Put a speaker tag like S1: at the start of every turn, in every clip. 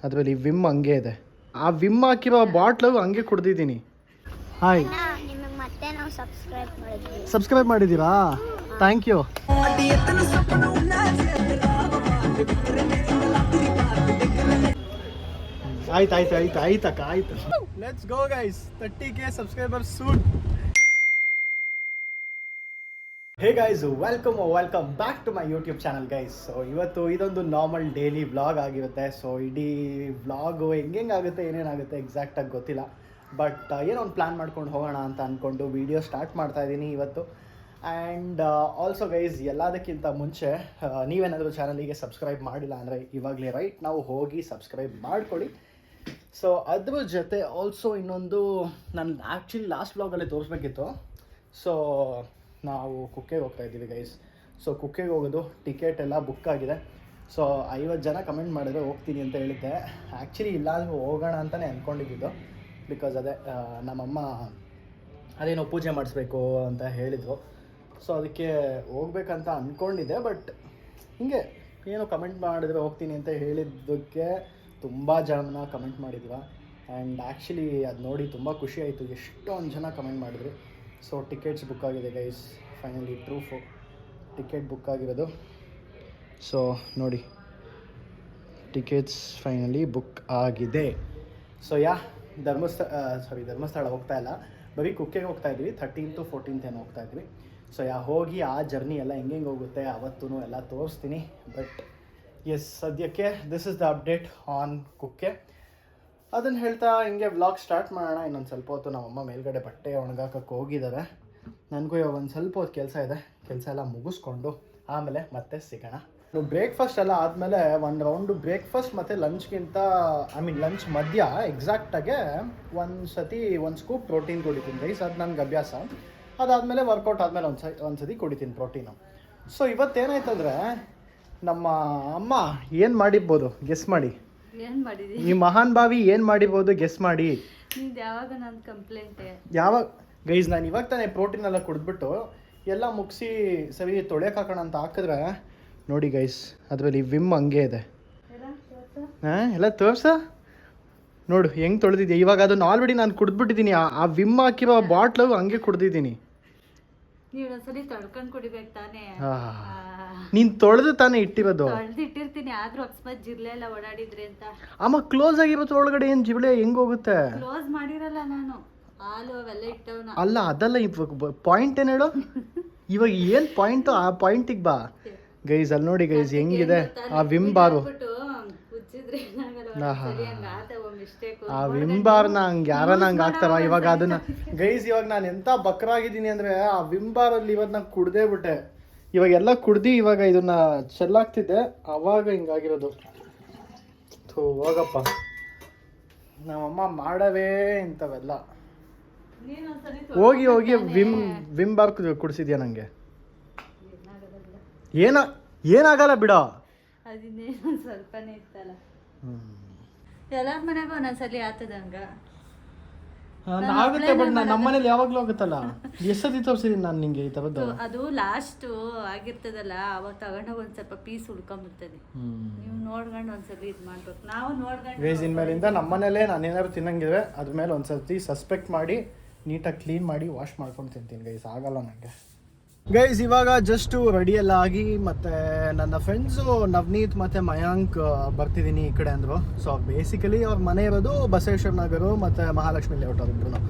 S1: ಅದರಲ್ಲಿ ವಿಮ್ ಹಂಗೆ ಇದೆ. ಆ ವಿಮ್ ಹಾಕಿರೋ ಬಾಟ್ಲು ಹಂಗೆ ಕುಡ್ದಿದ್ದೀನಿ. ಹಾಯ್, ಸಬ್ಸ್ಕ್ರೈಬ್ ಮಾಡಿದ್ದೀರಾ? Thank you. ಆಯ್ತಕ್ಕ ಆಯ್ತು. Let's go guys, 30K subscribers soon. Hey guys, welcome back to my YouTube channel guys. So ಇವತ್ತು ಇದೊಂದು ನಾರ್ಮಲ್ ಡೈಲಿ ವ್ಲಾಗ್ ಆಗಿರುತ್ತೆ. ಸೊ ಇಡೀ ವ್ಲಾಗು ಹೆಂಗಾಗುತ್ತೆ, ಏನೇನಾಗುತ್ತೆ ಎಕ್ಸಾಕ್ಟಾಗಿ ಗೊತ್ತಿಲ್ಲ. ಬಟ್ ಏನೋ ಒಂದು ಪ್ಲ್ಯಾನ್ ಮಾಡ್ಕೊಂಡು ಹೋಗೋಣ ಅಂತ ಅಂದ್ಕೊಂಡು ವೀಡಿಯೋ ಸ್ಟಾರ್ಟ್ ಮಾಡ್ತಾ ಇದ್ದೀನಿ ಇವತ್ತು. ಆ್ಯಂಡ್ ಆಲ್ಸೋ ಗೈಸ್, ಎಲ್ಲದಕ್ಕಿಂತ ಮುಂಚೆ ನೀವೇನಾದರೂ ಚಾನಲಿಗೆ ಸಬ್ಸ್ಕ್ರೈಬ್ ಮಾಡಿಲ್ಲ ಅಂದರೆ ಇವಾಗಲೇ ರೈಟ್ ನಾವು ಹೋಗಿ ಸಬ್ಸ್ಕ್ರೈಬ್ ಮಾಡ್ಕೊಳ್ಳಿ. ಸೊ ಅದ್ರ ಜೊತೆ ಆಲ್ಸೋ ಇನ್ನೊಂದು ನಾನು ಆ್ಯಕ್ಚುಲಿ ಲಾಸ್ಟ್ ವ್ಲಾಗಲ್ಲೇ ತೋರಿಸ್ಬೇಕಿತ್ತು. ಸೊ ನಾವು ಕುಕ್ಕೆಗೆ ಹೋಗ್ತಾ ಇದ್ದೀವಿ ಗೈಸ್. ಸೊ ಕುಕ್ಕೆಗೆ ಹೋಗೋದು, ಟಿಕೆಟ್ ಎಲ್ಲ ಬುಕ್ ಆಗಿದೆ. ಸೊ 50 ಜನ ಕಮೆಂಟ್ ಮಾಡಿದ್ರೆ ಹೋಗ್ತೀನಿ ಅಂತ ಹೇಳಿದ್ದೆ. ಆ್ಯಕ್ಚುಲಿ ಇಲ್ಲಾಂದ್ರೆ ಹೋಗೋಣ ಅಂತಲೇ ಅಂದ್ಕೊಂಡಿದ್ದು. ಬಿಕಾಸ್ ಅದೇ ನಮ್ಮಮ್ಮ ಅದೇನೋ ಪೂಜೆ ಮಾಡಿಸ್ಬೇಕು ಅಂತ ಹೇಳಿದರು. ಸೊ ಅದಕ್ಕೆ ಹೋಗ್ಬೇಕಂತ ಅಂದ್ಕೊಂಡಿದ್ದೆ. ಬಟ್ ಹಿಂಗೆ ಏನೋ ಕಮೆಂಟ್ ಮಾಡಿದ್ರೆ ಹೋಗ್ತೀನಿ ಅಂತ ಹೇಳಿದ್ದಕ್ಕೆ ತುಂಬ ಜನ ಕಮೆಂಟ್ ಮಾಡಿದ್ರು. ಆ್ಯಂಡ್ ಆ್ಯಕ್ಚುಲಿ ಅದು ನೋಡಿ ತುಂಬ ಖುಷಿ ಆಯಿತು, ಎಷ್ಟೊಂದು ಜನ ಕಮೆಂಟ್ ಮಾಡಿದ್ರು. ಸೊ ಟಿಕೆಟ್ಸ್ ಬುಕ್ ಆಗಿದೆ guys, finally proof ticket book ಆಗಿರೋದು. ಸೊ ನೋಡಿ, ಟಿಕೆಟ್ಸ್ ಫೈನಲಿ ಬುಕ್ ಆಗಿದೆ. ಸೊ ಧರ್ಮಸ್ಥಳ ಹೋಗ್ತಾ ಇಲ್ಲ, ಬರೀ ಕುಕ್ಕೆಗೆ ಹೋಗ್ತಾ ಇದ್ವಿ. 13th to 14th ಏನೋ ಹೋಗ್ತಾ ಇದ್ವಿ. ಸೊ ಹೋಗಿ ಆ ಜರ್ನಿ ಎಲ್ಲ ಹೆಂಗೆ ಹೋಗುತ್ತೆ ಅವತ್ತೂ ಎಲ್ಲ ತೋರಿಸ್ತೀನಿ. ಬಟ್ ಎಸ್, ಸದ್ಯಕ್ಕೆ this is the update on Kukke. ಅದನ್ನು ಹೇಳ್ತಾ ಹಿಂಗೆ ವ್ಲಾಗ್ ಸ್ಟಾರ್ಟ್ ಮಾಡೋಣ. ಇನ್ನೊಂದು ಸ್ವಲ್ಪ ಹೊತ್ತು ನಮ್ಮಮ್ಮ ಮೇಲ್ಗಡೆ ಬಟ್ಟೆ ಒಣಗಾಕಕ್ಕೆ ಹೋಗಿದ್ದಾರೆ. ನನಗೂ ಇವಾಗ ಒಂದು ಸ್ವಲ್ಪ ಹೊತ್ತು ಕೆಲಸ ಇದೆ. ಕೆಲಸ ಎಲ್ಲ ಮುಗಿಸ್ಕೊಂಡು ಆಮೇಲೆ ಮತ್ತೆ ಸಿಗೋಣ. ಬ್ರೇಕ್ಫಾಸ್ಟ್ ಎಲ್ಲ ಆದಮೇಲೆ ಒಂದು ರೌಂಡು ಬ್ರೇಕ್ಫಾಸ್ಟ್ ಮತ್ತು ಲಂಚ್ಗಿಂತ ಲಂಚ್ ಮಧ್ಯ ಎಕ್ಸಾಕ್ಟಾಗೆ ಒಂದು ಸ್ಕೂಪ್ ಪ್ರೋಟೀನ್ ಕುಡಿತೀನಿ ಗೈಸ್. ಅದು ನನಗೆ ಅಭ್ಯಾಸ. ಅದಾದಮೇಲೆ ವರ್ಕೌಟ್ ಆದಮೇಲೆ ಒಂದು ಸತಿ ಕುಡಿತೀನಿ ಪ್ರೋಟೀನು. ಸೊ ಇವತ್ತೇನಾಯ್ತಂದರೆ ನಮ್ಮ ಅಮ್ಮ ಏನು ಮಾಡಿರ್ಬೋದು ಗೆಸ್ ಮಾಡಿ. ಈ ಮಹಾನ್ ಭಾವಿ ಏನು ಮಾಡಿರ್ಬೋದು ಗೆಸ್ ಮಾಡಿ. ಯಾವಾಗ ಗೈಸ್, ನಾನು ಇವಾಗ ತಾನೇ ಪ್ರೋಟೀನ್ ಎಲ್ಲ ಕುಡಿದ್ಬಿಟ್ಟು ಎಲ್ಲ ಮುಗಿಸಿ ಸರಿ ತೊಳೆಯಕ್ಕೆ ಹಾಕೋಣ ಅಂತ ಹಾಕಿದ್ರೆ ನೋಡಿ ಗೈಸ್, ಅದರಲ್ಲಿ ವಿಮ್ ಹಂಗೆ ಇದೆ. ಎಲ್ಲ ತೋರ್ಸ ನೋಡು ಹೆಂಗೆ ತೊಳೆದಿದ್ಯಾ. ಇವಾಗ ಅದನ್ನು ಆಲ್ರೆಡಿ ನಾನು ಕುಡಿದ್ಬಿಟ್ಟಿದ್ದೀನಿ. ಆ ವಿಮ್ ಹಾಕಿರೋ ಬಾಟ್ಲು ಹಂಗೆ ಕುಡ್ದಿದ್ದೀನಿ. ನೀನ್ ತೊಳೆದು ತಾನೇ ಇಟ್ಟಿರೋದು. ಅಮ್ಮ ಕ್ಲೋಸ್ ಆಗಿರೋದು ಒಳಗಡೆ ಏನ್ ಜಿಬಳೆ ಹೆಂಗ್ ಹೋಗುತ್ತೆ? ಅಲ್ಲ ಅದಲ್ಲ, ಇವಾಗ ಪಾಯಿಂಟ್ ಏನ್ ಹೇಳು. ಇವಾಗ ಏನ್ ಪಾಯಿಂಟ್, ಆ ಪಾಯಿಂಟಿಗೆ ಬಾ ಗೈಸ್. ಅಲ್ಲಿ ನೋಡಿ ಗೈಸ್ ಹೆಂಗಿದೆ ಆ ವಿಮ್ ಬಾರು. ಆ ವಿಮ್ ಬಾರ್ನ ಹಂಗೆ ಯಾರನ್ನ ಹಂಗೆ ಹಾಕ್ತಾರ ಇವಾಗ ಅದನ್ನ ಗೈಸ್. ಇವಾಗ ನಾನು ಎಂತ ಬಕ್ರಾಗಿದ್ದೀನಿ ಅಂದ್ರೆ ಆ ವಿಮ್ ಬಾರಲ್ಲಿ ಇವತ್ತು ನಾನು ಕುಡ್ದೇ ಬಿಟ್ಟೆ. ಇವಾಗ ಎಲ್ಲ ಕುಡ್ದು ಇವಾಗ ಇದನ್ನ ಚೆಲ್ಲಾಗ್ತಿದ್ದೆ, ಅವಾಗ ಹಿಂಗಾಗಿರೋದು. ಹೋಗಪ್ಪ, ನಮ್ಮಮ್ಮ ಮಾಡವೇ ಇಂಥವೆಲ್ಲ. ಹೋಗಿ ಹೋಗಿ ವಿಮ್ ಬಾರ್ ಕುಡಿಸಿದ್ಯಾ ನಂಗೆ? ಏನಾಗಲ್ಲ ಬಿಡೋ.
S2: ಸ್ವಲ್ಪನೇ ಇತ್ತಲ್ಲ, ಎಲ್ಲಾರ ಮನೆಗೂ ಒಂದೊಂದ್ಸಲಿ ಆತದಂಗ
S1: ಆಗುತ್ತೆ. ಬಟ್ ನಮ್ಮನೇಲಿ ಯಾವಾಗ್ಲೂ ಆಗುತ್ತಲ್ಲ. ಎಷ್ಟೊತ್ತಿ ತೋರಿಸಿದೀನಿ ನಾನು ನಿಂಗೆ ಈ ತರದ್ದು.
S2: ಅದು ಲಾಸ್ಟ್ ಆಗಿರ್ತದಲ್ಲ, ಅವಾಗ ತಗೊಂಡಾಗ ಒಂದ್ ಸ್ವಲ್ಪ ಪೀಸ್ ಉಳ್ಕೊಂಡ್ಬಿಡ್ತದೆ. ನೀವು ನೋಡ್ಕೊಂಡು ಒಂದ್ಸಲಿ ಇದು ಮಾಡ್ಬೇಕು. ನಾವು ನೋಡ್ಕೊಂಡು
S1: ವೇಸ್ ಇನ್ಮೇಲಿಂದ ನಮ್ಮನೇಲೆ ನಾನು ಏನಾದ್ರು ತಿನ್ನಂಗಿದ್ರೆ ಅದ್ರ ಮೇಲೆ ಒಂದ್ಸತಿ ಸಸ್ಪೆಕ್ಟ್ ಮಾಡಿ ನೀಟಾಗಿ ಕ್ಲೀನ್ ಮಾಡಿ ವಾಶ್ ಮಾಡ್ಕೊಂಡು ತಿಂತೀನಿ ಗೈಸ್. ಆಗಲ್ಲ ನನಗೆ ಗೈಸ್. ಇವಾಗ ಜಸ್ಟು ರೆಡಿಯೆಲ್ಲ ಆಗಿ ಮತ್ತೆ ನನ್ನ ಫ್ರೆಂಡ್ಸು ನವನೀತ್ ಮತ್ತು ಮಯಾಂಕ್ ಬರ್ತಿದ್ದೀನಿ ಈ ಕಡೆ ಅಂದರು. ಸೊ ಬೇಸಿಕಲಿ ಅವ್ರ ಮನೆ ಇರೋದು ಬಸವೇಶ್ವರ ನಗರ ಮತ್ತು ಮಹಾಲಕ್ಷ್ಮಿ ಲೇಔಟ್ ಅವ್ರಿಬ್ರು.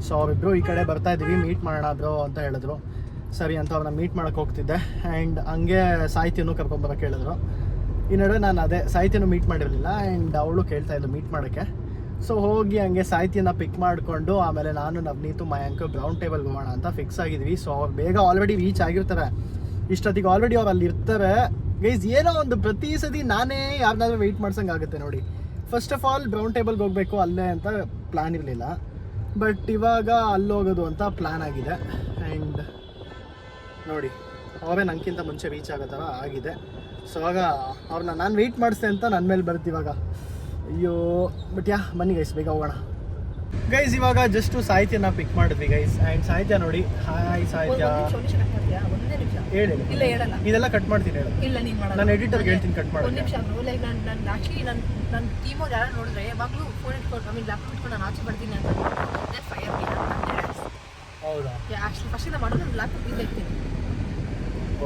S1: ಸೊ ಅವರಿಬ್ಬರು ಈ ಕಡೆ ಬರ್ತಾ ಇದ್ದೀವಿ, ಮೀಟ್ ಮಾಡೋಣ ಬ್ರೋ ಅಂತ ಹೇಳಿದ್ರು. ಸರಿ ಅಂತ ಅವ್ರನ್ನ ಮೀಟ್ ಮಾಡೋಕ್ಕೆ ಹೋಗ್ತಿದ್ದೆ. ಆ್ಯಂಡ್ ಹಂಗೆ ಸಾಹಿತ್ಯನೂ ಕರ್ಕೊಂಬರೋಕ್ಕೆ ಹೇಳಿದ್ರು. ಈ ನಡುವೆ ನಾನು ಅದೇ ಸಾಹಿತ್ಯನೂ ಮೀಟ್ ಮಾಡಿರಲಿಲ್ಲ. ಆ್ಯಂಡ್ ಅವಳು ಕೇಳ್ತಾ ಇದ್ಲು ಮೀಟ್ ಮಾಡೋಕ್ಕೆ. ಸೊ ಹೋಗಿ ಹಂಗೆ ಸಾಹಿತ್ಯನ ಪಿಕ್ ಮಾಡಿಕೊಂಡು ಆಮೇಲೆ ನಾನು ನವನೀತು ಮಯಾಂಕ್ ಬ್ರೌನ್ ಟೇಬಲ್ಗೆ ಹೋಗೋಣ ಅಂತ ಫಿಕ್ಸ್ ಆಗಿದ್ವಿ. ಸೊ ಅವ್ರು ಬೇಗ ಆಲ್ರೆಡಿ ರೀಚ್ ಆಗಿರ್ತಾರೆ. ಇಷ್ಟೊತ್ತಿಗೆ ಆಲ್ರೆಡಿ ಅವ್ರು ಅಲ್ಲಿ ಇರ್ತಾರೆ ಗೈಸ್. ಏನೋ ಒಂದು ಪ್ರತಿ ಸತಿ ನಾನೇ ಯಾರನ್ನಾದ್ರೂ ವೆಯ್ಟ್ ಮಾಡ್ಸಂಗೆ ಆಗುತ್ತೆ ನೋಡಿ. ಫಸ್ಟ್ ಆಫ್ ಆಲ್ ಬ್ರೌನ್ ಟೇಬಲ್ಗೆ ಹೋಗಬೇಕು ಅಲ್ಲೇ ಅಂತ ಪ್ಲ್ಯಾನ್ ಇರಲಿಲ್ಲ. ಬಟ್ ಇವಾಗ ಅಲ್ಲಿ ಹೋಗೋದು ಅಂತ ಪ್ಲ್ಯಾನ್ ಆಗಿದೆ. ಆ್ಯಂಡ್ ನೋಡಿ ಅವರೇ ನನಗಿಂತ ಮುಂಚೆ ರೀಚ್ ಆಗೋ ಥರ ಆಗಿದೆ. ಸೊ ಆಗ ಅವ್ರನ್ನ ನಾನು ವೆಯ್ಟ್ ಮಾಡಿಸ್ದೆ ಅಂತ ನನ್ನ ಮೇಲೆ ಬರುತ್ತೆ ಇವಾಗ. ಅಯ್ಯೋ, ಬಟ್ ಬನ್ನಿ ಗೈಸ್ ಬೇಗ ಹೋಗೋಣ. ಗೈಸ್ ಇವಾಗ ಜಸ್ಟ್ ಸಾಹಿತ್ಯನ ಪಿಕ್ ಮಾಡಿದ್ವಿ ಗೈಸ್ ಆ್ಯಂಡ್ ಸಾಹಿತ್ಯ ನೋಡಿ ಹಾಯ್ ಸಾಹಿತ್ಯ ಹೇಳಿ
S3: ಇಲ್ಲ ಹೇಳಲ್ಲ
S1: ಇದೆಲ್ಲ ಕಟ್ ಮಾಡ್ತೀನಿ ಹೇಳು
S3: ಇಲ್ಲ ನೀನು ಮಾಡಲ್ಲ
S1: ನಾನು ಎಡಿಟರ್ಗೆ ಹೇಳ್ತೀನಿ ಕಟ್ ಮಾಡಿ
S3: ಒಂದು ನಿಮಿಷ ಲೈಕ್ ನಾನು ಆ್ಯಕ್ಚುಲಿ ನನ್ನ ಟೀಮವ್ರು ಯಾರು ನೋಡಿದ್ರೆ ಯಾವಾಗಲೂ ಫೋನ್ ಇಟ್ಕೊಂಡು ಐ ಮೀನ್ ಲ್ಯಾಪ್ಟಾಪ್ ಇಟ್ಕೊಂಡು ನಾನು ಆಚೆ ಬರ್ತೀನಿ ಅಂತ ಫೈರ್
S1: ಹೌದಾ
S3: ಆ್ಯಕ್ಚುಲಿ ಫಸ್ಟಿಂದ ಮಾಡೋದು ನಾನು ಲ್ಯಾಪ್ಟಾಪ್ ಇಲ್ಲ ಇರ್ತೀನಿ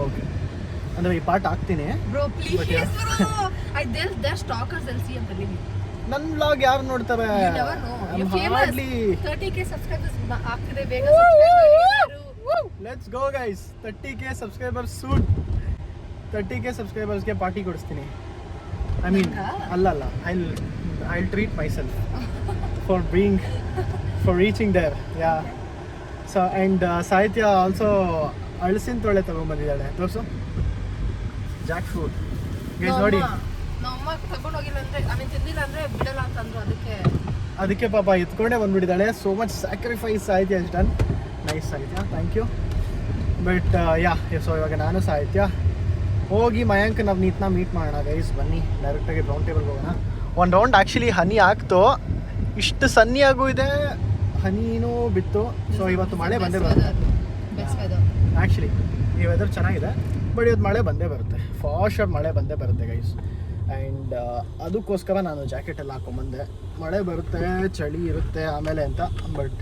S1: ಓಕೆ ಅಂದರೆ ಈ ಪಾರ್ಟ್ ಹಾಕ್ತೀನಿ
S3: bro please bro I there stalkers else ಅಂತ ಟೆಲಿಂಗ್
S1: ನನ್ನ ವ್ಲಾಗ್ ಯಾರು ನೋಡ್ತಾರೆ
S3: you never know you famous
S1: hardly
S3: 30k subscribers ಆಗ್ತಿದೆ ಬೇಗ subscribe
S1: let's go guys 30k subscribers soon 30k ಸಬ್ಸ್ಕ್ರೈಬರ್ಸ್ಗೆ ಪಾರ್ಟಿ ಕೊಡಿಸ್ತೀನಿ ಐ ಮೀನ್ ಅಲ್ಲ I treat myself for reaching there yeah so and Sahitya also ಅಳಸಿನ ತೊಳೆ ತೊಗೊಂಬಂದಿದ್ದಾಳೆ ತೋರಿಸು ಜಾಕ್ ಫ್ರೂಟ್ ಗೈಸ್ ನೋಡಿ
S3: ನಮ್ಮಮ್ಮ ತಗೊಂಡು ಹೋಗಿಲ್ಲ ಅಂದ್ರೆ ಐ ಮೀನ್ ತಿಂದಿಲ್ಲ ಅಂದ್ರೆ ಬಿಡಲ್ಲ ಅಂತಂದ್ರು
S1: ಅದಕ್ಕೆ ಪಾಪ ಎತ್ಕೊಂಡೇ ಬಂದ್ಬಿಟ್ಟಿದ್ದಾಳೆ so much sacrifice Sahitya is done nice Sahitya thank you but ya so ಇವಾಗ ನಾನು ಸಾಹಿತ್ಯ ಹೋಗಿ ಮಯಾಂಕ್ ನವನೀತ್ನ ಮೀಟ್ ಮಾಡೋಣ ಗೈಸ್ ಬನ್ನಿ ಡೈರೆಕ್ಟಾಗಿ ರೌಂಡ್ ಟೇಬಲ್ಗೆ ಹೋಗೋಣ ಒಂದು ರೌಂಡ್ ಆ್ಯಕ್ಚುಲಿ ಹನಿ ಆಗ್ತು ಇಷ್ಟು ಸನ್ನಿಯಾಗೂ ಇದೆ ಹನಿನೂ ಬಿತ್ತು ಸೊ ಇವತ್ತು ಮಳೆ ಬಂದೇ ಬರುತ್ತೆ ಆ್ಯಕ್ಚುಲಿ ಈ ವೆದರ್ ಚೆನ್ನಾಗಿದೆ ಬಟ್ ಇವತ್ತು ಮಳೆ ಬಂದೇ ಬರುತ್ತೆ ಫಾಸ್ಟ್ ಮಳೆ ಬಂದೇ ಬರುತ್ತೆ ಗೈಸ್ ಆ್ಯಂಡ್ ಅದಕ್ಕೋಸ್ಕರ ನಾನು ಜಾಕೆಟೆಲ್ಲ ಹಾಕೊಂಬಂದೆ ಮಳೆ ಬರುತ್ತೆ ಚಳಿ ಇರುತ್ತೆ ಆಮೇಲೆ ಅಂತ ಬಟ್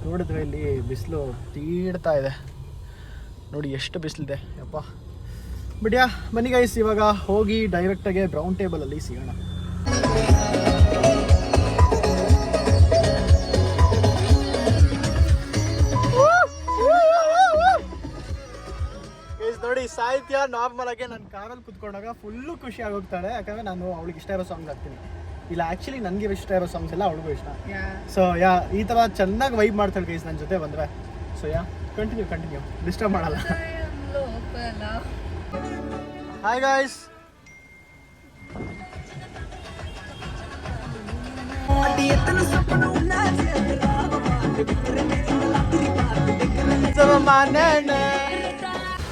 S1: ನೋಡಿದ್ರೆ ಇಲ್ಲಿ ಬಿಸಿಲು ತೀಡ್ತಾ ಇದೆ ನೋಡಿ ಎಷ್ಟು ಬಿಸಿಲಿದೆ ಯಪ್ಪ ಬಟ್ ಯಾ ಬನ್ನಿ ಗೈಸ್ ಇವಾಗ ಹೋಗಿ ಡೈರೆಕ್ಟಾಗಿ ಬ್ರೌನ್ ಟೇಬಲಲ್ಲಿ ಸಿಗೋಣ ನೋಡಿ ಸಾಹಿತ್ಯ ನಾರ್ಮಲ್ ಆಗಿ ನನ್ನ ಕಾರಲ್ಲಿ ಕುತ್ಕೊಂಡಾಗ ಫುಲ್ಲು ಖುಷಿ ಆಗೋಗ್ತಾಳೆ ಯಾಕಂದರೆ ನಾನು ಅವಳಿಗೆ ಇಷ್ಟ ಇರೋ ಸಾಂಗ್ಸ್ ಹಾಕ್ತೀನಿ ಇಲ್ಲ ಆ್ಯಕ್ಚುಲಿ ನನಗೆ ಇಷ್ಟ ಇರೋ ಸಾಂಗ್ಸ್ ಎಲ್ಲ ಅವಳಿಗೂ ಇಷ್ಟ ಸೊ ಯಾ ಈ ಥರ ಚೆನ್ನಾಗಿ ವೈಬ್ ಮಾಡ್ತಾಳೆ ಗೈಸ್ ನನ್ನ ಜೊತೆ ಬಂದರೆ ಸೊ ಯಾ ಕಂಟಿನ್ಯೂ ಡಿಸ್ಟರ್ಬ್ ಮಾಡಲ್ಲ ಹಾಯ್ ಗಾಯ್ಸ್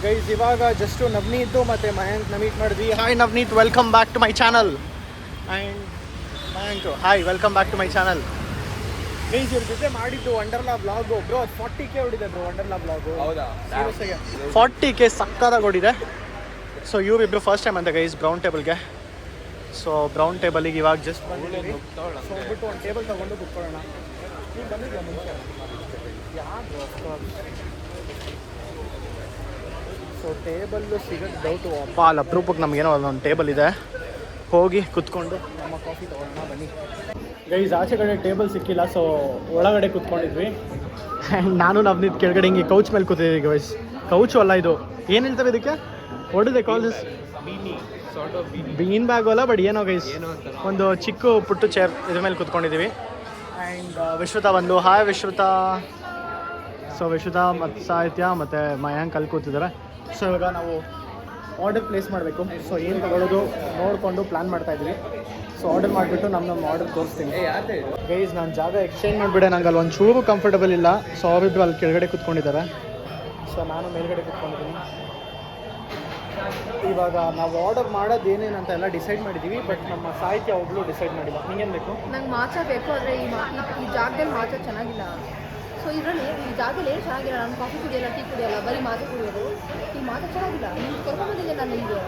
S1: ಗೈಸ್ ಇವಾಗ ಜಸ್ಟ್ ನವನೀತ್ ಮತ್ತು ಮಯಾಂಕ್ನ ಮೀಟ್ ಮಾಡಿದ್ವಿ hi Navneet welcome back to my channel and Mayank hi welcome back to my channel guys ಇವ್ರ ಜೊತೆ ಮಾಡಿದ್ದು ವಂಡರ್ಲಾ ಬ್ಲಾಗು ಬ್ರೋ ಅದು 40k ಹೊಡಿದೆ ಬ್ರೋ ವಂಡರ್ಲಾ ಬ್ಲಾಗು
S4: ಹೌದಾ
S1: 40k ಸಕ್ಕತ್ತಾಗಿ ಹೊಡಿದೆ ಸೊ ಇವರಿಬ್ರು ಫಸ್ಟ್ ಟೈಮ್ ಅಂತ ಗೈಸ್ ಬ್ರೌನ್ ಟೇಬಲ್ಗೆ ಸೊ ಬ್ರೌನ್ ಟೇಬಲಿಗೆ ಇವಾಗ ಜಸ್ಟ್ ಬಂದಿದ್ದೀವಿ ಸೊ ಹೋಗ್ಬಿಟ್ಟು ಒಂದು ಟೇಬಲ್ ತೊಗೊಂಡು ಕುತ್ಕೊಳ್ಳೋಣ ನೀವು ಬಂದಿದ್ದೀರಾ ಮುಂಚೆ ಸೊ ಟೇಬಲ್ಲು ಸಿಗೋದು ಡೌಟು ಅಪ್ಪ ಅಲ್ಲಿ ಅಪ್ರೂಪಕ್ಕೆ ನಮಗೇನೋ ಒಂದು ಟೇಬಲ್ ಇದೆ ಹೋಗಿ ಕುತ್ಕೊಂಡು ನಮ್ಮ ಕಾಫಿ ತೊಗೊಳ್ಳೋಣ ಬನ್ನಿ ಗೈಸ್ ಆಚೆ ಕಡೆ ಟೇಬಲ್ ಸಿಕ್ಕಿಲ್ಲ ಸೊ ಒಳಗಡೆ ಕುತ್ಕೊಂಡಿದ್ವಿ ಆ್ಯಂಡ್ ನಾನು ನವನೀತ್ ಕೆಳಗಡೆ ಹಿಂಗೆ ಕೌಚ್ ಮೇಲೆ ಕೂತಿದ್ದೀವಿ ಗೈಸ್ ಕೌಚು ಅಲ್ಲ ಇದು ಏನು ಹೇಳ್ತಾರೆ ಇದಕ್ಕೆ ಹೊಡಿದೆ ಕಾಲೇಜ್ ಬೀನ್ ಬ್ಯಾಗು ಅಲ್ಲ ಬಟ್ ಏನೋ ಗೈಸ್ ಒಂದು ಚಿಕ್ಕ ಪುಟ್ಟು ಚೇರ್ ಇದ್ರ ಮೇಲೆ ಕುತ್ಕೊಂಡಿದ್ದೀವಿ ಆ್ಯಂಡ್ ವಿಶ್ರುತ ಬಂದು ಹಾಯ್ ವಿಶ್ರುತ ಸೊ ವಿಶ್ರುತ ಮತ್ತು ಸಾಹಿತ್ಯ ಮತ್ತು ಮಯಾಂಕ್ ಅಲ್ಲಿ ಕೂತಿದ್ದಾರೆ ಸೊ ಇವಾಗ ನಾವು ಆರ್ಡರ್ ಪ್ಲೇಸ್ ಮಾಡಬೇಕು ಸೊ ಏನು ತಗೊಳ್ಳೋದು ನೋಡಿಕೊಂಡು ಪ್ಲ್ಯಾನ್ ಮಾಡ್ತಾಯಿದ್ವಿ ಸೊ ಆರ್ಡರ್ ಮಾಡಿಬಿಟ್ಟು ನಮ್ಮ ಆರ್ಡರ್ ತೋರಿಸ್ತೀನಿ ಗೈಸ್ ನಾನು ಜಾಗ ಎಕ್ಸ್ಚೇಂಜ್ ಮಾಡಿಬಿಟ್ಟೆ ನಂಗೆ ಅಲ್ಲಿ ಒಂಚೂರು ಕಂಫರ್ಟಬಲ್ ಇಲ್ಲ ಸೊ ಅವರಿಬ್ಬರು ಅಲ್ಲಿ ಕೆಳಗಡೆ ಕುತ್ಕೊಂಡಿದ್ದಾರೆ ಸೊ ನಾನು ಮೇಲ್ಗಡೆ ಕುತ್ಕೊಂಡಿದ್ದೀನಿ ಇವಾಗ ನಾವು ಆರ್ಡರ್ ಮಾಡೋದು ಏನೇನಂತ ಎಲ್ಲ ಡಿಸೈಡ್ ಮಾಡಿದ್ದೀವಿ ಬಟ್ ನಮ್ಮ ಸಾಹಿತ್ಯ ಒಬ್ಬಳು ಡಿಸೈಡ್ ಮಾಡಿಲ್ಲ ನಿಂಗೇನು ಬೇಕು
S3: ನಂಗೆ ಮಾಚಾ ಬೇಕು ಆದರೆ ಈ ಜಾಗದಲ್ಲಿ ಮಾಚಾ ಚೆನ್ನಾಗಿಲ್ಲ ಸೊ ಇದರಲ್ಲಿ ಈ ಜಾಗದಲ್ಲಿ ಏನು ಚೆನ್ನಾಗಿಲ್ಲ ನಾನು ಕಾಫಿ ಕುಡಿಯಲ್ಲ ಟೀ ಕುಡಿಯಲ್ಲ ಬರೀ ಮಾಚಾ ಕುಡಿಯೋದು ಈ ಮಾಚಾ ಚೆನ್ನಾಗಿಲ್ಲ ನೀವು ಕರ್ಕೊಂಡ್ಬಂದಿದ್ದೆ ನಾನು ನಿಮಗೆ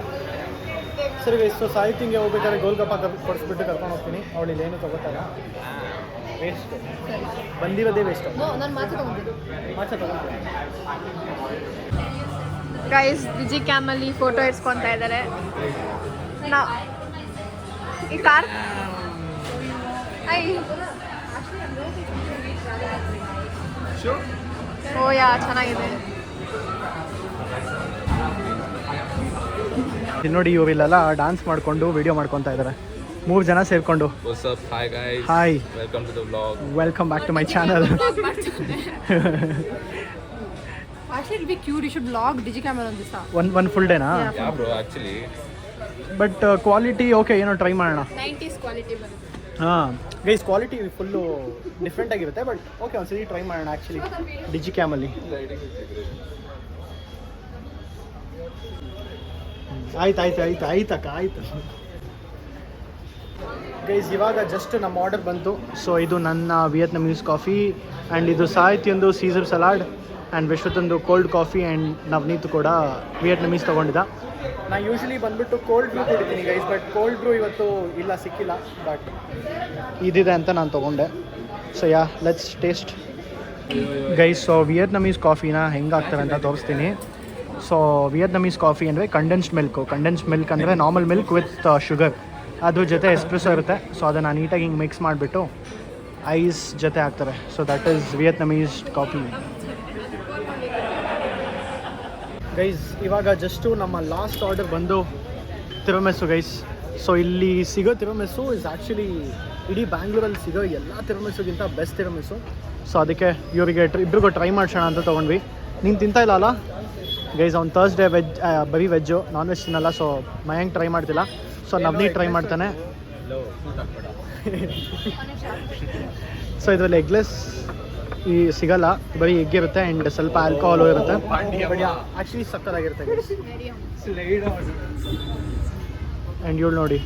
S1: ಸರಿ ಗೈಸ್ ಸೊ ಸಾಹಿತ್ಯಂಗೆ ಹೋಗ್ಬೇಕಾದ್ರೆ ಗೋಲ್ಗಪ್ಪ ಕೊಡಿಸ್ಬಿಟ್ಟು ಕರ್ಕೊಂಡು ಹೋಗ್ತೀನಿ ಅವಳು ಇಲ್ಲೇನು ತಗೋತಾರ ವೇಸ್ಟ್ ಬಂದಿರೋದೇ ವೇಸ್ಟ್
S3: ನಾನು ಮಾಚಾ ತೊಗೊಂಡಿದ್ದೆ
S1: ಮಾಚ ತಗೊಂತೀನಿ
S5: ಗೈಸ್ ಡಿಜಿ ಕ್ಯಾಮಲ್ಲಿ ಫೋಟೋ ಇಡ್ಸ್ಕೊತಾ ಇದ್ದಾರೆ ನಾವು ಈ ಕಾರ್ ಓ ಯಾ ಚೆನ್ನಾಗಿದೆ
S1: ಇಲ್ಲಿ ನೋಡಿ ಇವರಿಲ್ಲೆಲ್ಲ ಡ್ಯಾನ್ಸ್ ಮಾಡಿಕೊಂಡು ವಿಡಿಯೋ ಮಾಡ್ಕೊತಾ ಇದ್ದಾರೆ 3 ಜನ ಸೇರ್ಕೊಂಡು
S4: What's up? Hi guys.
S1: Hi
S4: Welcome to the vlog.
S1: Welcome back to my channel
S3: Actually, it'll be cute. You should vlog digicamera on this.
S1: One full ಡೇನಾ
S4: Yeah, bro. Actually,
S1: but quality okay ಏನೋ try ಮಾಡೋಣ
S5: 90s quality ಬರುತ್ತೆ
S1: ಹಾಂ guys quality full different ಆಗಿರುತ್ತೆ but okay ಒಂದ್ಸರಿ try ಮಾಡೋಣ actually digi ಕ್ಯಾಮಲ್ಲಿ ಆಯ್ತು ಆಯ್ತಕ್ಕ ಆಯ್ತು ಗೈಸ್ ಇವಾಗ ಜಸ್ಟ್ ನಮ್ಮ ಆರ್ಡರ್ ಬಂತು. ಸೊ ಇದು ನನ್ನ ವಿಯೆಟ್ನಮೀಸ್ ಕಾಫಿ ಆ್ಯಂಡ್ ಇದು ಸಾಹಿತ್ಯಂದು ಸೀಸರ್ ಸಲಾಡ್ ಆ್ಯಂಡ್ ವಿಶ್ವತಂದು ಕೋಲ್ಡ್ ಕಾಫಿ ಆ್ಯಂಡ್ ನವನೀತ್ ಕೂಡ ವಿಯೆಟ್ನಮೀಸ್ ತೊಗೊಂಡಿದ್ದ. ನಾನು ಯೂಶ್ವಲಿ ಬಂದುಬಿಟ್ಟು ಕೋಲ್ಡ್ ಬ್ರೂ ಕುಡಿತೀನಿ ಗೈಸ್, ಬಟ್ ಕೋಲ್ಡ್ ಬ್ರೂ ಇವತ್ತು ಇಲ್ಲ, ಸಿಕ್ಕಿಲ್ಲ. ಬಟ್ ಇದಿದೆ ಅಂತ ನಾನು ತೊಗೊಂಡೆ. So yeah, let's taste guys. So Vietnamese ಕಾಫಿನ ಹೆಂಗೆ ಹಾಕ್ತಾರೆ ಅಂತ ತೋರಿಸ್ತೀನಿ. ಸೊ ವಿಯೆಟ್ನಮೀಸ್ ಕಾಫಿ ಅಂದರೆ ಕಂಡೆನ್ಸ್ಡ್ ಮಿಲ್ಕ್ ಅಂದರೆ ನಾರ್ಮಲ್ ಮಿಲ್ಕ್ ವಿತ್ ಶುಗರ್, ಅದ್ರ ಜೊತೆ ಎಸ್ಪ್ರೆಸೋ ಇರುತ್ತೆ. ಸೊ ಅದನ್ನು ನೀಟಾಗಿ ಹಿಂಗೆ ಮಿಕ್ಸ್ ಮಾಡಿಬಿಟ್ಟು ಐಸ್ ಜೊತೆ ಹಾಕ್ತಾರೆ. So that is Vietnamese coffee guys. ಇವಾಗ ಜಸ್ಟು ನಮ್ಮ ಲಾಸ್ಟ್ ಆರ್ಡರ್ ಬಂದು ತಿರುಮೆಸ್ಸು ಗೈಸ್. ಸೊ ಇಲ್ಲಿ ಸಿಗೋ ತಿರುಮೆಸ್ಸು ಇಸ್ ಆ್ಯಕ್ಚುಲಿ ಇಡೀ ಬ್ಯಾಂಗ್ಳೂರಲ್ಲಿ ಸಿಗೋ ಎಲ್ಲ ತಿರುಮೆಸ್ಸುಗಿಂತ ಬೆಸ್ಟ್ ತಿರುಮೆಸ್ಸು. ಸೊ ಅದಕ್ಕೆ ಇವರಿಗೆ ಇಬ್ರಿಗೂ ಟ್ರೈ ಮಾಡ್ಸೋಣ ಅಂತ ತೊಗೊಂಡ್ವಿ. ನೀನು ತಿಂತಾ ಇಲ್ಲ ಅಲ್ಲ ಗೈಸ್? ಅವ್ನು ಥರ್ಸ್ಡೇ ವೆಜ್, ಬರೀ ವೆಜ್ಜು, ನಾನ್ ವೆಜ್ ತಿನ್ನಲ್ಲ. ಸೊ ಮಯಾಂಕ್ ಟ್ರೈ ಮಾಡ್ತಿಲ್ಲ. ಸೊ ನವನೀತ್ ಟ್ರೈ ಮಾಡ್ತಾನೆ. ಸೊ ಇದರಲ್ಲಿ ಎಗ್ಲೆಸ್ ಈ ಸಿಗಲ್ಲ, ಬರೀ ಎಗ್ ಇರುತ್ತೆ ಆ್ಯಂಡ್ ಸ್ವಲ್ಪ ಆಲ್ಕೋಹಾಲು ಇರುತ್ತೆ. ಆ್ಯಕ್ಚುಲಿ ಸಕ್ಕತ್ತಾಗಿರುತ್ತೆ ಆ್ಯಂಡ್ ಇವಳು ನೋಡಿ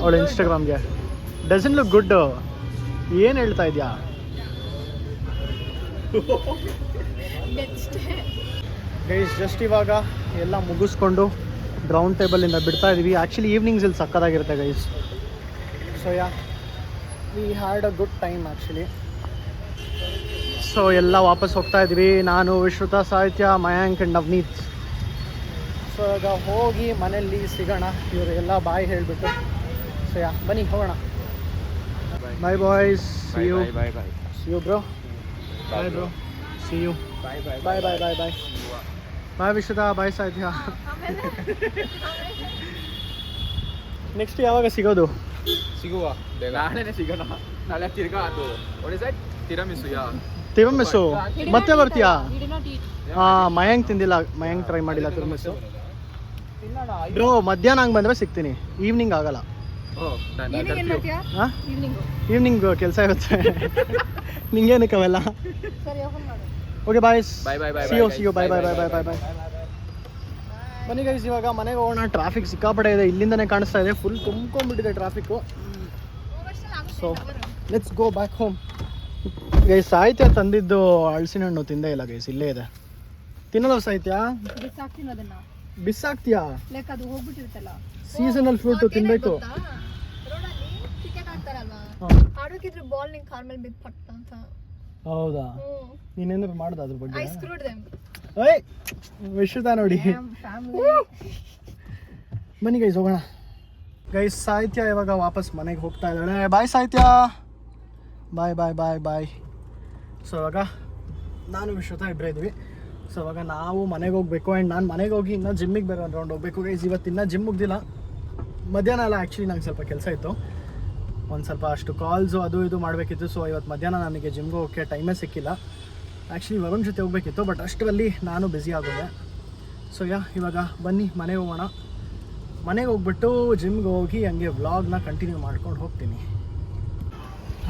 S1: ಅವಳು ಇನ್ಸ್ಟಾಗ್ರಾಮ್ಗೆ ಡಸನ್ ಲುಕ್ ಗುಡ್. ಏನು ಹೇಳ್ತಾ ಇದೆಯಾ? ಗೈಸ್ ಜಸ್ಟ್ ಇವಾಗ ಎಲ್ಲ ಮುಗಿಸ್ಕೊಂಡು ರೌಂಡ್ ಟೇಬಲಿಂದ ಬಿಡ್ತಾ ಇದ್ದೀವಿ. ಆ್ಯಕ್ಚುಲಿ ಈವ್ನಿಂಗ್ಸ್ ಇಲ್ಲಿ ಸಕ್ಕತ್ತಾಗಿರುತ್ತೆ guys. So yeah, we had a good time actually. So ಎಲ್ಲ ವಾಪಸ್ ಹೋಗ್ತಾ ಇದ್ವಿ, ನಾನು, ವಿಶ್ರುತ, ಸಾಹಿತ್ಯ, ಮಯಾಂಕ್ ಆ್ಯಂಡ್ ನವನೀತ್. ಸೊ ಈಗ ಹೋಗಿ ಮನೆಯಲ್ಲಿ ಸಿಗೋಣ. ಇವರು ಎಲ್ಲ ಬಾಯ್ ಹೇಳಿಬಿಟ್ಟು. ಸೊ ಯಾ, ಬನ್ನಿ ಹೋಗೋಣ. Bye boys, see you. See you bro. Bye bro, see you. Bye bye bye bye bye bye Vishruta, bye Sahitya. Next ಯಾವಾಗ ಸಿಗೋದು?
S4: ಸಿಗುವ ನಾಳೆನೇ ಸಿಗೋಣ. ನಾಳೆ ತಿರ್ಗಾ ಅದು
S1: ತಿರುಮೆಸ್ಸು ಮತ್ತೆ ಬರ್ತೀಯಾ? ಹಾಂ, ಮಯಾಂಕ್ ತಿಂದಿಲ್ಲ, ಮಯಾಂಕ್ ಟ್ರೈ ಮಾಡಿಲ್ಲ ತಿರುಮೆಸ್ಸು. ಬ್ರೋ ಮಧ್ಯಾಹ್ನ ಹಂಗೆ ಬಂದರೆ ಸಿಗ್ತೀನಿ, ಈವ್ನಿಂಗ್ ಆಗಲ್ಲ. ಹಾಂ, ಈವ್ನಿಂಗ್ ಕೆಲಸ ಇರುತ್ತೆ. ನಿಂಗೇನಕ್ಕೆ ಅವೆಲ್ಲ? Okay boys, see you bye bye bye bye bye bye. ಬನ್ನಿ ಗೈಸ್, ಇವಾಗ ಮನೆಗೆ ಹೋಗೋಣ. ಟ್ರಾಫಿಕ್ ಸಿಕ್ಕಾಪಟ್ಟೆ ಇದೆ, ಇಲ್ಲಿಂದನೇ ಕಾಣಿಸ್ತಾ ಇದೆ, ಫುಲ್ ತುಂಬ್ಕೊಂಡ್ಬಿಟ್ಟಿದೆ traffic. So let's go back home guys. Sahitya ತಂದಿದ್ದು ಹಲಸಿನ ಹಣ್ಣು ತಿಂದೇ ಇಲ್ಲ ಗೈಸ್, ಇಲ್ಲೇ ಇದೆ. ತಿನ್ನಲ್ಲ ಸಾಹಿತ್ಯ? ಬಿಸಾಕ್ತಿಯಾ? ಸೀಸನಲ್ ಫ್ರೂಟ್ ತಿನ್ಬೇಕು. ಹೌದಾ? ನೀನೇನಾದ್ರು ಮಾಡ್ದ ಅದ್ರ ಬಗ್ಗೆ? ವಿಶ್ರುತ ನೋಡಿ. ಬನ್ನಿ ಗೈಸ್ ಹೋಗೋಣ. ಗೈಸ್ ಸಾಹಿತ್ಯ ಇವಾಗ ವಾಪಸ್ ಮನೆಗೆ ಹೋಗ್ತಾ ಇದ್ದಾಳೆ. ಬಾಯ್ ಸಾಹಿತ್ಯ, ಬಾಯ್ ಬಾಯ್ ಬಾಯ್ ಬಾಯ್. ಸೊ ಇವಾಗ ನಾನು ವಿಶ್ರುತ ಇಬ್ಬರೇ ಇದ್ವಿ. ಸೊ ಇವಾಗ ನಾವು ಮನೆಗೆ ಹೋಗ್ಬೇಕು ಆ್ಯಂಡ್ ನಾನು ಮನೆಗೆ ಹೋಗಿ ಇನ್ನೂ ಜಿಮ್ಮಿಗೆ ಬೇರೆ ಒಂದು ರೌಂಡ್ ಹೋಗ್ಬೇಕು ಗೈಸ್. ಇವತ್ತು ಇನ್ನೂ ಜಿಮ್ ಮುಗ್ದಿಲ್ಲ, ಮಧ್ಯಾಹ್ನ ಎಲ್ಲ ಆ್ಯಕ್ಚುಲಿ ನಂಗೆ ಸ್ವಲ್ಪ ಕೆಲಸ ಇತ್ತು, ಒಂದು ಸ್ವಲ್ಪ ಅಷ್ಟು ಕಾಲ್ಸು ಅದು ಇದು ಮಾಡಬೇಕಿತ್ತು. ಸೊ ಇವತ್ತು ಮಧ್ಯಾಹ್ನ ನನಗೆ ಜಿಮ್ಗೆ ಹೋಗೋಕ್ಕೆ ಟೈಮೇ ಸಿಕ್ಕಿಲ್ಲ. ಆ್ಯಕ್ಚುಲಿ ವರುಣ್ ಜೊತೆ ಹೋಗಬೇಕಿತ್ತು, ಬಟ್ ಅಷ್ಟರಲ್ಲಿ ನಾನು ಬ್ಯುಸಿ ಆಗೋದೆ. ಸೊ ಇವಾಗ ಬನ್ನಿ ಮನೆಗೆ ಹೋಗೋಣ. ಮನೆಗೆ ಹೋಗ್ಬಿಟ್ಟು ಜಿಮ್ಗೆ ಹೋಗಿ ಹಂಗೆ ವ್ಲಾಗ್ನ ಕಂಟಿನ್ಯೂ ಮಾಡ್ಕೊಂಡು ಹೋಗ್ತೀನಿ.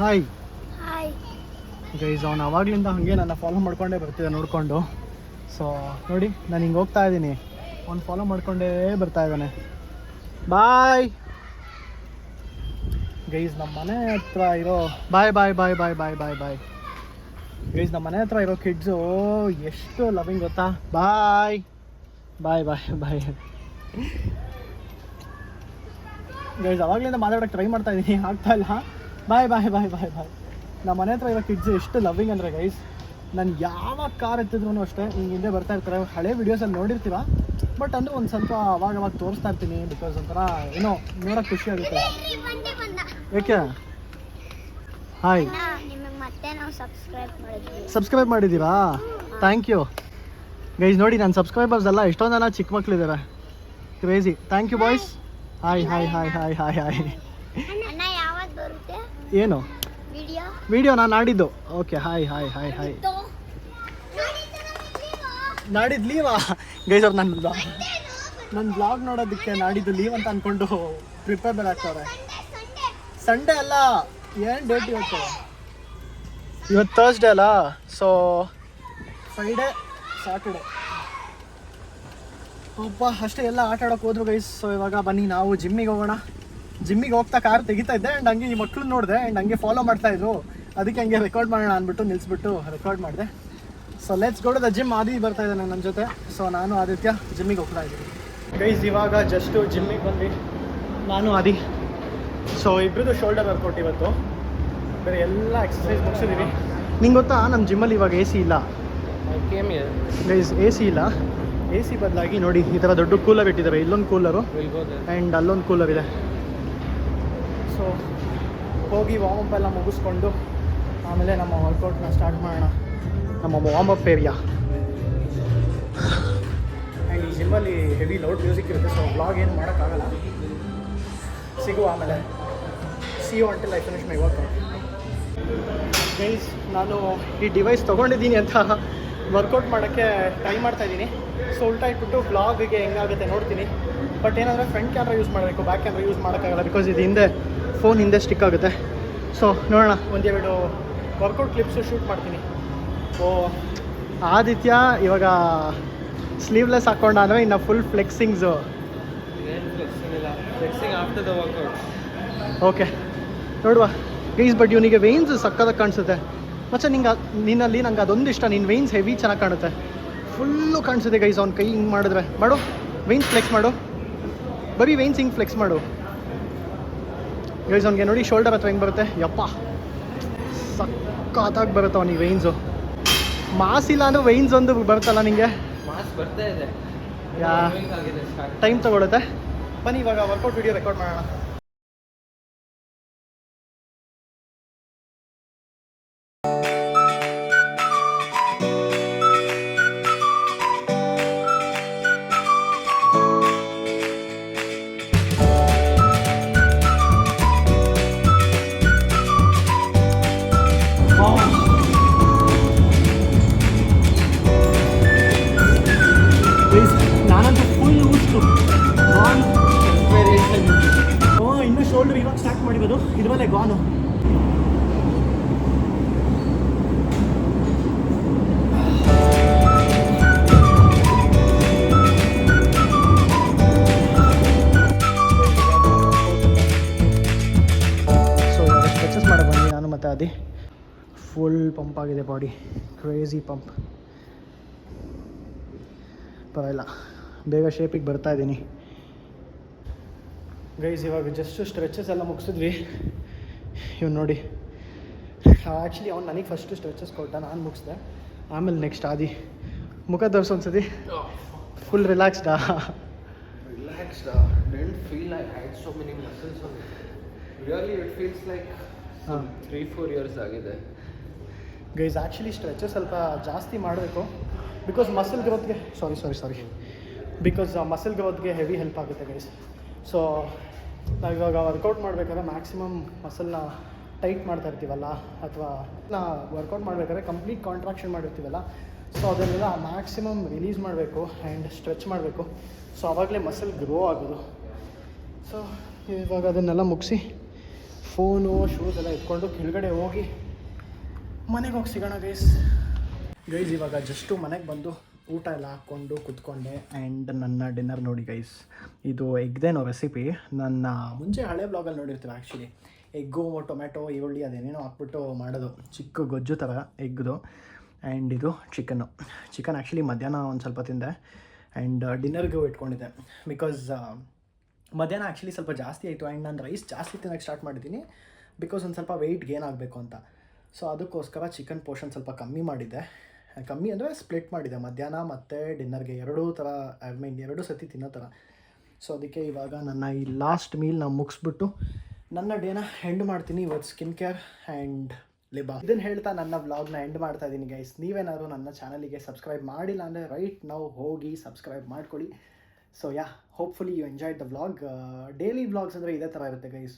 S1: ಹಾಯ್ ಗೈಸ್, ಅವ್ನು ಅವಾಗಲಿಂದ ಹಾಗೆ ನನ್ನ ಫಾಲೋ ಮಾಡ್ಕೊಂಡೇ ಬರ್ತಿದ್ದೆ ನೋಡಿಕೊಂಡು. ಸೊ ನೋಡಿ, ನಾನು ಹಿಂಗೆ ಹೋಗ್ತಾ ಇದ್ದೀನಿ, ಅವ್ನು ಫಾಲೋ ಮಾಡ್ಕೊಂಡೇ ಬರ್ತಾ ಇದ್ದಾನೆ. Bye guys. ನಮ್ಮ ಮನೆ ಹತ್ರ ಇರೋ ಬಾಯ್ bye bye bye bye bye ಬಾಯ್ ಗೈಸ್, ನಮ್ಮ ಮನೆ ಹತ್ರ ಇರೋ ಕಿಡ್ಸು ಎಷ್ಟು ಲವಿಂಗ್ ಗೊತ್ತಾ? ಬಾಯ್ ಬಾಯ್ ಬಾಯ್ ಬಾಯ್ ಗೈಸ್. ಅವಾಗಲಿಂದ ಮಾತಾಡೋಕ್ಕೆ ಟ್ರೈ ಮಾಡ್ತಾ ಇದ್ದೀನಿ, ಆಗ್ತಾ ಇಲ್ಲ. ಬಾಯ್ ಬಾಯ್ ಬಾಯ್ ಬಾಯ್ ಬಾಯ್. ನಮ್ಮ ಮನೆ ಹತ್ರ ಇರೋ ಕಿಡ್ಸು ಎಷ್ಟು ಲವಿಂಗ್ ಅಂದರೆ ಗೈಸ್, ನಾನು ಯಾವ ಕಾರ್ ಎತ್ತಿದ್ರು ಅಷ್ಟೇ ಹಿಂಗೆ ಹಿಂದೆ ಬರ್ತಾ ಇರ್ತಾರೆ. ಹಳೆ ವೀಡಿಯೋಸಲ್ಲಿ ನೋಡಿರ್ತೀರ, ಬಟ್ ಅಂದರೆ ಒಂದು ಸ್ವಲ್ಪ ಅವಾಗ ತೋರಿಸ್ತಾ ಇರ್ತೀನಿ, ಬಿಕಾಸ್ ಒಂಥರ ಏನೋ ನೋಡೋಕ್ಕೆ ಖುಷಿ ಆಗುತ್ತೆ. ಏಕೆ? ಹಾಯ್, ಸಬ್ಸ್ಕ್ರೈಬ್ ಮಾಡಿದ್ದೀರಾ? Thank you guys. ನೋಡಿ ನನ್ನ ಸಬ್ಸ್ಕ್ರೈಬರ್ಸ್ ಎಲ್ಲ ಎಷ್ಟೊಂದು ಜನ ಚಿಕ್ಕ ಮಕ್ಕಳಿದ್ದಾರೆ, crazy. Thank you boys. Hi hi hi hi hi hi. ಏನು ವಿಡಿಯೋ? ನಾನು ನಾಡಿದ್ದು. Okay, hi hi hi hi. ನಾಡಿದ್ದು ಲೀವಾ ಗೈಸ್? ಅವ್ರು ನನ್ನ ಬ್ಲಾಗ್ ನೋಡೋದಕ್ಕೆ ನಾಡಿದ್ದು ಲೀವ್ ಅಂತ ಅಂದ್ಕೊಂಡು ಪ್ರಿಪೇರ್ ಬೇರೆ ಆಗ್ತವ್ರೆ. ಸಂಡೇ ಅಲ್ಲ, ಏನು ಡೇಟ್ ಇವತ್ತು? ಇವತ್ತು ಥರ್ಸ್ಡೇ ಅಲ್ಲ, ಸೊ ಫ್ರೈಡೇ ಸ್ಯಾಟರ್ಡೇ. ಅಪ್ಪ ಅಷ್ಟೇ ಎಲ್ಲ ಆಟ ಆಡೋಕೆ ಹೋದ್ರು ಗೈಸ್. ಸೊ ಇವಾಗ ಬನ್ನಿ ನಾವು ಜಿಮ್ಮಿಗೆ ಹೋಗೋಣ. ಜಿಮ್ಮಿಗೆ ಹೋಗ್ತಾ ಕಾರ್ ತೆಗಿತಾ ಇದ್ದೆ ಆ್ಯಂಡ್ ಹಂಗೆ ಈ ಮಕ್ಳು ನೋಡಿದೆ ಆ್ಯಂಡ್ ಹಂಗೆ ಫಾಲೋ ಮಾಡ್ತಾಯಿದ್ರು. ಅದಕ್ಕೆ ಹಂಗೆ ರೆಕಾರ್ಡ್ ಮಾಡೋಣ ಅಂದ್ಬಿಟ್ಟು ನಿಲ್ಲಿಸ್ಬಿಟ್ಟು ರೆಕಾರ್ಡ್ ಮಾಡಿದೆ. So let's go to the gym. Adi ಬರ್ತಾ ಇದ್ದಾನೆ ನನ್ನ ಜೊತೆ. ಸೊ ನಾನು ಆದಿತ್ಯ ಜಿಮ್ಮಿಗೆ ಹೋಗ್ತಾ ಇದ್ದೀನಿ ಗೈಸ್. ಇವಾಗ ಜಸ್ಟು ಜಿಮ್ಮಿಗೆ ಬಂದು ನಾನು ಆದಿ. ಸೊ ಇಬ್ಬರದು ಶೋಲ್ಡರ್ ವರ್ಕೌಟ್ ಇವತ್ತು. ಬೇರೆ ಎಲ್ಲ ಎಕ್ಸಸೈಸ್ ಮುಗಿಸಿದ್ದೀವಿ. ನಿಂಗೆ ಗೊತ್ತಾ ನಮ್ಮ ಜಿಮ್ಮಲ್ಲಿ ಇವಾಗ AC ಇಲ್ಲ ಗೈಸ್. AC ಇಲ್ಲ. AC ಬದಲಾಗಿ ನೋಡಿ ಈ ಥರ ದೊಡ್ಡ ಕೂಲರ್ ಇಟ್ಟಿದ್ದಾರೆ. ಇಲ್ಲೊಂದು ಕೂಲರು ಆ್ಯಂಡ್ ಅಲ್ಲೊಂದು ಕೂಲರ್ ಇದೆ. ಸೊ ಹೋಗಿ ವಾರ್ಮಪ್ ಎಲ್ಲ ಮುಗಿಸ್ಕೊಂಡು ಆಮೇಲೆ ನಮ್ಮ ವರ್ಕೌಟ್ನ ಸ್ಟಾರ್ಟ್ ಮಾಡೋಣ. ನಮ್ಮ ವಾರ್ಮಪ್ ಏರಿಯಾ. ಆ್ಯಂಡ್ ಈ ಜಿಮ್ಮಲ್ಲಿ ಹೆವಿ ಲೌಡ್ ಮ್ಯೂಸಿಕ್ ಇರುತ್ತೆ. ಸೊ ವ್ಲಾಗ್ ಏನು ಮಾಡೋಕ್ಕಾಗಲ್ಲ. ಸಿಗುವ ಆಮೇಲೆ. See you until I finish my workout. Guys ನಾನು ಈ ಡಿವೈಸ್ ತೊಗೊಂಡಿದ್ದೀನಿ ಅಂತ ವರ್ಕೌಟ್ ಮಾಡೋಕ್ಕೆ ಟ್ರೈ ಮಾಡ್ತಾಯಿದ್ದೀನಿ. ಸೊ ಉಲ್ಟಾ ಇಟ್ಬಿಟ್ಟು ಬ್ಲಾಗ್ಗೆ ಹೆಂಗಾಗುತ್ತೆ ನೋಡ್ತೀನಿ. ಬಟ್ ಏನಂದರೆ ಫ್ರಂಟ್ ಕ್ಯಾಮ್ರಾ ಯೂಸ್ ಮಾಡಬೇಕು, ಬ್ಯಾಕ್ ಕ್ಯಾಮ್ರಾ ಯೂಸ್ ಮಾಡೋಕ್ಕಾಗಲ್ಲ. ಬಿಕಾಸ್ ಇದು ಹಿಂದೆ ಫೋನ್ ಹಿಂದೆ ಸ್ಟಿಕ್ ಆಗುತ್ತೆ. ಸೊ ನೋಡೋಣ, ಒಂದೆರಡು ವರ್ಕೌಟ್ ಕ್ಲಿಪ್ಸು ಶೂಟ್ ಮಾಡ್ತೀನಿ. ಓ ಆದಿತ್ಯ ಇವಾಗ ಸ್ಲೀವ್ಲೆಸ್ ಹಾಕ್ಕೊಂಡಾದ್ರೆ ಇನ್ನು ಫುಲ್ ಫ್ಲೆಕ್ಸಿಂಗ್ಸು. ಓಕೆ ನೋಡುವ ಗೈಸ್. ಬಟ್ ಇವನಿಗೆ ವೇನ್ಸ್ ಸಕ್ಕದಾಗಿ ಕಾಣಿಸುತ್ತೆ. ಮತ್ತು ನಿನ್ನಲ್ಲಿ ನಂಗೆ ಅದೊಂದು ಇಷ್ಟ, ನಿನ್ನ ವೇನ್ಸ್ ಹೆವಿ ಚೆನ್ನಾಗಿ ಕಾಣುತ್ತೆ. ಫುಲ್ಲು ಕಾಣಿಸುತ್ತೆ ಗೈಸ್. ಅವ್ನ ಕೈ ಹಿಂಗೆ ಮಾಡಿದ್ರೆ ಮಾಡು, ವೇನ್ಸ್ ಫ್ಲೆಕ್ಸ್ ಮಾಡು, ಬರೀ ವೇನ್ಸ್ ಹಿಂಗೆ ಫ್ಲೆಕ್ಸ್ ಮಾಡು ಗೈಸ್. ಅವ್ನಿಗೆ ನೋಡಿ ಶೋಲ್ಡರ್ ಹತ್ರ ಹೆಂಗೆ ಬರುತ್ತೆ. ಯಪ್ಪ ಸಕ್ಕತ್ತಾಗಿ ಬರುತ್ತೆ ಅವನಿಗೆ ವೇನ್ಸು. ಮಾಸ್ ಇಲ್ಲ ಅಂದರೆ ವೈನ್ಸ್ ಒಂದು ಬರುತ್ತಲ್ಲ ನಿಮಗೆ.
S4: ಮಾಸ್ ಬರ್ತಾ ಇದೆ.
S1: ಯಾ ಟೈಮ್ ತೊಗೊಳುತ್ತೆ. ಬನ್ನಿ ಇವಾಗ ವರ್ಕೌಟ್ ವಿಡಿಯೋ ರೆಕಾರ್ಡ್ ಮಾಡೋಣ. ನಾನಂತೂ ಫುಲ್ ಊಸ್ತು ಇನ್ನೂ ಶೋಲ್ಡರ್ ಇವಾಗ ಸ್ಟಾರ್ಟ್ ಮಾಡಿರೋದು. ಇದ್ರ ಮೇಲೆ ಗಾನು. ಸೊ ಇವಾಗ ಸ್ಟ್ರೆಚಸ್ ಮಾಡೋ ಬನ್ನಿ ನಾನು ಮತ್ತು ಅದೇ. ಫುಲ್ ಪಂಪ್ ಆಗಿದೆ ಬಾಡಿ, ಕ್ರೇಜಿ ಪಂಪ್. ಪರವಾಗಿಲ್ಲ, ಬೇಗ ಶೇಪಿಗೆ ಬರ್ತಾ ಇದ್ದೀನಿ ಗೈಸ್. ಇವಾಗ ಜಸ್ಟ್ ಸ್ಟ್ರೆಚಸ್ ಎಲ್ಲ ಮುಗಿಸಿದ್ವಿ. ಇವ್ನು ನೋಡಿ, ಆ್ಯಕ್ಚುಲಿ ಅವ್ನು ನನಗೆ ಫಸ್ಟು ಸ್ಟ್ರೆಚಸ್ ಕೊಟ್ಟ, ನಾನು ಮುಗಿಸ್ದೆ. ಆಮೇಲೆ ನೆಕ್ಸ್ಟ್ ಆದಿ. ಮುಖ ತೋರಿಸು ಒಂದ್ಸತಿ. Full ರಿಲ್ಯಾಕ್ಸ್ಡಾ?
S4: Relaxed. Didn't feel I had so many muscles on it. Really, it feels like 3-4 years ಆಗಿದೆ
S1: ಗೈಸ್. ಆ್ಯಕ್ಚುಲಿ ಸ್ಟ್ರೆಚಸ್ ಸ್ವಲ್ಪ ಜಾಸ್ತಿ ಮಾಡಬೇಕು. ಬಿಕಾಸ್ ಮಸಲ್ ಗ್ರೋತ್ಗೆ ಸಾರಿ ಬಿಕಾಸ್ ಮಸಲ್ ಗ್ರೋತ್ಗೆ ಹೆವಿ ಹೆಲ್ಪ್ ಆಗುತ್ತೆ ಗೈಸ್. ಸೊ ನಾವಿವಾಗ ವರ್ಕೌಟ್ ಮಾಡಬೇಕಾದ್ರೆ ಮ್ಯಾಕ್ಸಿಮಮ್ ಮಸಲ್ನ ಟೈಟ್ ಮಾಡ್ತಾ ಇರ್ತೀವಲ್ಲ, ಅಥವಾ ವರ್ಕೌಟ್ ಮಾಡಬೇಕಾದ್ರೆ ಕಂಪ್ಲೀಟ್ ಕಾಂಟ್ರಾಕ್ಷನ್ ಮಾಡಿರ್ತೀವಲ್ಲ, ಸೊ ಅದನ್ನೆಲ್ಲ ಮ್ಯಾಕ್ಸಿಮಮ್ ರಿಲೀಸ್ ಮಾಡಬೇಕು ಆ್ಯಂಡ್ ಸ್ಟ್ರೆಚ್ ಮಾಡಬೇಕು. ಸೊ ಆವಾಗಲೇ ಮಸಲ್ ಗ್ರೋ ಆಗೋದು. ಸೊ ಇವಾಗ ಅದನ್ನೆಲ್ಲ ಮುಗಿಸಿ ಫೋನು ಶೂಸ್ ಎಲ್ಲ ಎತ್ಕೊಂಡು ಕೆಳಗಡೆ ಹೋಗಿ ಮನೆಗೆ ಹೋಗಿ ಸಿಗೋಣ ಗೈಸ್. ಇವಾಗ ಜಸ್ಟು ಮನೆಗೆ ಬಂದು ಊಟ ಎಲ್ಲ ಹಾಕ್ಕೊಂಡು ಕೂತ್ಕೊಂಡೆ. ಆ್ಯಂಡ್ ನನ್ನ ಡಿನ್ನರ್ ನೋಡಿ ಗೈಸ್. ಇದು ಎಗ್ದೇನೋ ರೆಸಿಪಿ ನನ್ನ ಮುಂಚೆ ಹಳೆ ಬ್ಲಾಗಲ್ಲಿ ನೋಡಿರ್ತೀವಿ. ಆ್ಯಕ್ಚುಲಿ ಎಗ್ಗು, ಟೊಮೆಟೊ, ಈರುಳ್ಳಿ ಅದೇನೇನೋ ಹಾಕ್ಬಿಟ್ಟು ಮಾಡೋದು, ಚಿಕ್ಕ ಗೊಜ್ಜು ಥರ ಎಗ್ದು. ಆ್ಯಂಡ್ ಇದು ಚಿಕನ್ ಆ್ಯಕ್ಚುಲಿ ಮಧ್ಯಾಹ್ನ ಒಂದು ಸ್ವಲ್ಪ ತಿಂದೆ ಆ್ಯಂಡ್ ಡಿನ್ನರ್ಗೂ ಇಟ್ಕೊಂಡಿದ್ದೆ. ಬಿಕಾಸ್ ಮಧ್ಯಾಹ್ನ ಆ್ಯಕ್ಚುಲಿ ಸ್ವಲ್ಪ ಜಾಸ್ತಿ ಆಯಿತು ಆ್ಯಂಡ್ ನಾನು ರೈಸ್ ಜಾಸ್ತಿ ತಿನ್ನೋಕ್ಕೆ ಸ್ಟಾರ್ಟ್ ಮಾಡಿದ್ದೀನಿ. ಬಿಕಾಸ್ ಒಂದು ಸ್ವಲ್ಪ ವೆಯ್ಟ್ ಗೇನ್ ಆಗಬೇಕು ಅಂತ. ಸೊ ಅದಕ್ಕೋಸ್ಕರ ಚಿಕನ್ ಪೋರ್ಷನ್ ಸ್ವಲ್ಪ ಕಮ್ಮಿ ಮಾಡಿದ್ದೆ. ಕಮ್ಮಿ ಅಂದರೆ ಸ್ಪ್ಲಿಟ್ ಮಾಡಿದೆ ಮಧ್ಯಾಹ್ನ ಮತ್ತು ಡಿನ್ನರ್ಗೆ ಎರಡೂ ಥರ. ಎರಡು ಸತಿ ತಿನ್ನೋ ಥರ. ಸೊ ಅದಕ್ಕೆ ಇವಾಗ ನನ್ನ ಈ ಲಾಸ್ಟ್ ಮೀಲ್ನ ಮುಗಿಸ್ಬಿಟ್ಟು ನನ್ನ ಡೇನ ಎಂಡ್ ಮಾಡ್ತೀನಿ. ಇವತ್ತು ಸ್ಕಿನ್ ಕೇರ್ ಆ್ಯಂಡ್ ಲಿಬಾ. ಇದನ್ನು ಹೇಳ್ತಾ ನನ್ನ ವ್ಲಾಗ್ನ ಎಂಡ್ ಮಾಡ್ತಾ ಇದ್ದೀನಿ ಗೈಸ್. ನೀವೇನಾದ್ರು ನನ್ನ ಚಾನಲಿಗೆ ಸಬ್ಸ್ಕ್ರೈಬ್ ಮಾಡಿಲ್ಲ ಅಂದರೆ ರೈಟ್ ನಾವು ಹೋಗಿ ಸಬ್ಸ್ಕ್ರೈಬ್ ಮಾಡ್ಕೊಳ್ಳಿ. So ya, hopefully you enjoyed the vlog. Daily vlogs ಅಂದರೆ ಇದೇ ಥರ ಇರುತ್ತೆ ಗೈಸ್.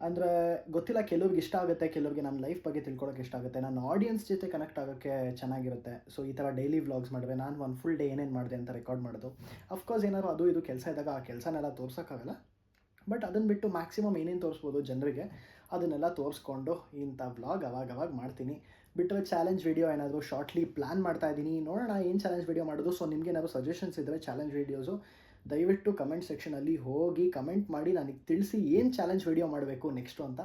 S1: ಅಂದರೆ ಗೊತ್ತಿಲ್ಲ, ಕೆಲವ್ರಿಗೆ ಇಷ್ಟ ಆಗುತ್ತೆ, ಕೆಲವ್ರಿಗೆ ನನ್ನ ಲೈಫ್ ಬಗ್ಗೆ ತಿಳ್ಕೊಳ್ಳೋಕೆ ಇಷ್ಟ ಆಗುತ್ತೆ, ನನ್ನ ಆಡಿಯನ್ಸ್ ಜೊತೆ ಕನೆಕ್ಟ್ ಆಗೋಕ್ಕೆ ಚೆನ್ನಾಗಿರುತ್ತೆ. ಸೊ ಈ ಥರ ಡೈಲಿ ವ್ಲಾಗ್ಸ್ ಮಾಡಿದ್ರೆ ನಾನು ಒಂದು ಫುಲ್ ಡೇ ಏನೇನು ಮಾಡಿದೆ ಅಂತ ರೆಕಾರ್ಡ್ ಮಾಡೋದು. ಅಫ್ಕೋರ್ಸ್ ಏನಾದ್ರು ಅದು ಇದು ಕೆಲಸ ಇದ್ದಾಗ ಆ ಕೆಲಸನೆಲ್ಲ ತೋರ್ಸೋಕ್ಕಾಗಲ್ಲ. ಬಟ್ ಅದನ್ನು ಬಿಟ್ಟು ಮ್ಯಾಕ್ಸಿಮಮ್ ಏನೇನು ತೋರಿಸ್ಬೋದು ಜನರಿಗೆ ಅದನ್ನೆಲ್ಲ ತೋರಿಸ್ಕೊಂಡು ಇಂಥ ವ್ಲಾಗ್ ಅವಾಗ ಮಾಡ್ತೀನಿ. ಬಿಟ್ಟರೆ ಚಾಲೆಂಜ್ ವೀಡಿಯೋ ಏನಾದರೂ ಶಾರ್ಟ್ಲಿ ಪ್ಲ್ಯಾನ್ ಮಾಡ್ತಾಯಿದ್ದೀನಿ. ನೋಡೋಣ ಏನು ಚಾಲೆಂಜ್ ವೀಡಿಯೋ ಮಾಡೋದು. ಸೊ ನಿಮ್ಗೆ ಏನಾದರೂ ಸಜೆಷನ್ಸ್ ಇದ್ದರೆ ಚಾಲೆಂಜ್ ವೀಡಿಯೋಸು ದಯವಿಟ್ಟು ಕಮೆಂಟ್ ಸೆಕ್ಷನಲ್ಲಿ ಹೋಗಿ ಕಮೆಂಟ್ ಮಾಡಿ ನನಗೆ ತಿಳಿಸಿ ಏನು ಚಾಲೆಂಜ್ ವಿಡಿಯೋ ಮಾಡಬೇಕು ನೆಕ್ಸ್ಟು ಅಂತ.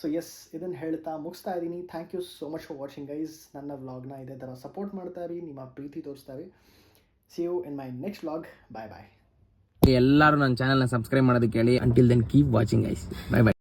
S1: ಸೊ ಎಸ್, ಇದನ್ನು ಹೇಳ್ತಾ ಮುಗಿಸ್ತಾ ಇದ್ದೀನಿ. Thank you so much for watching guys. ನನ್ನ ವ್ಲಾಗ್ನ ಇದೇ ಥರ ಸಪೋರ್ಟ್ ಮಾಡ್ತಾ ಇರಿ, ನಿಮ್ಮ ಪ್ರೀತಿ ತೋರಿಸ್ತಾ ಇರಿ. See you in my next vlog. Bye bye.
S6: ಎಲ್ಲರೂ ನನ್ನ ಚಾನಲ್ನ ಸಬ್ಸ್ಕ್ರೈಬ್ ಮಾಡೋದಕ್ಕೆ ಹೇಳಿ. Until then keep watching guys. Bye by.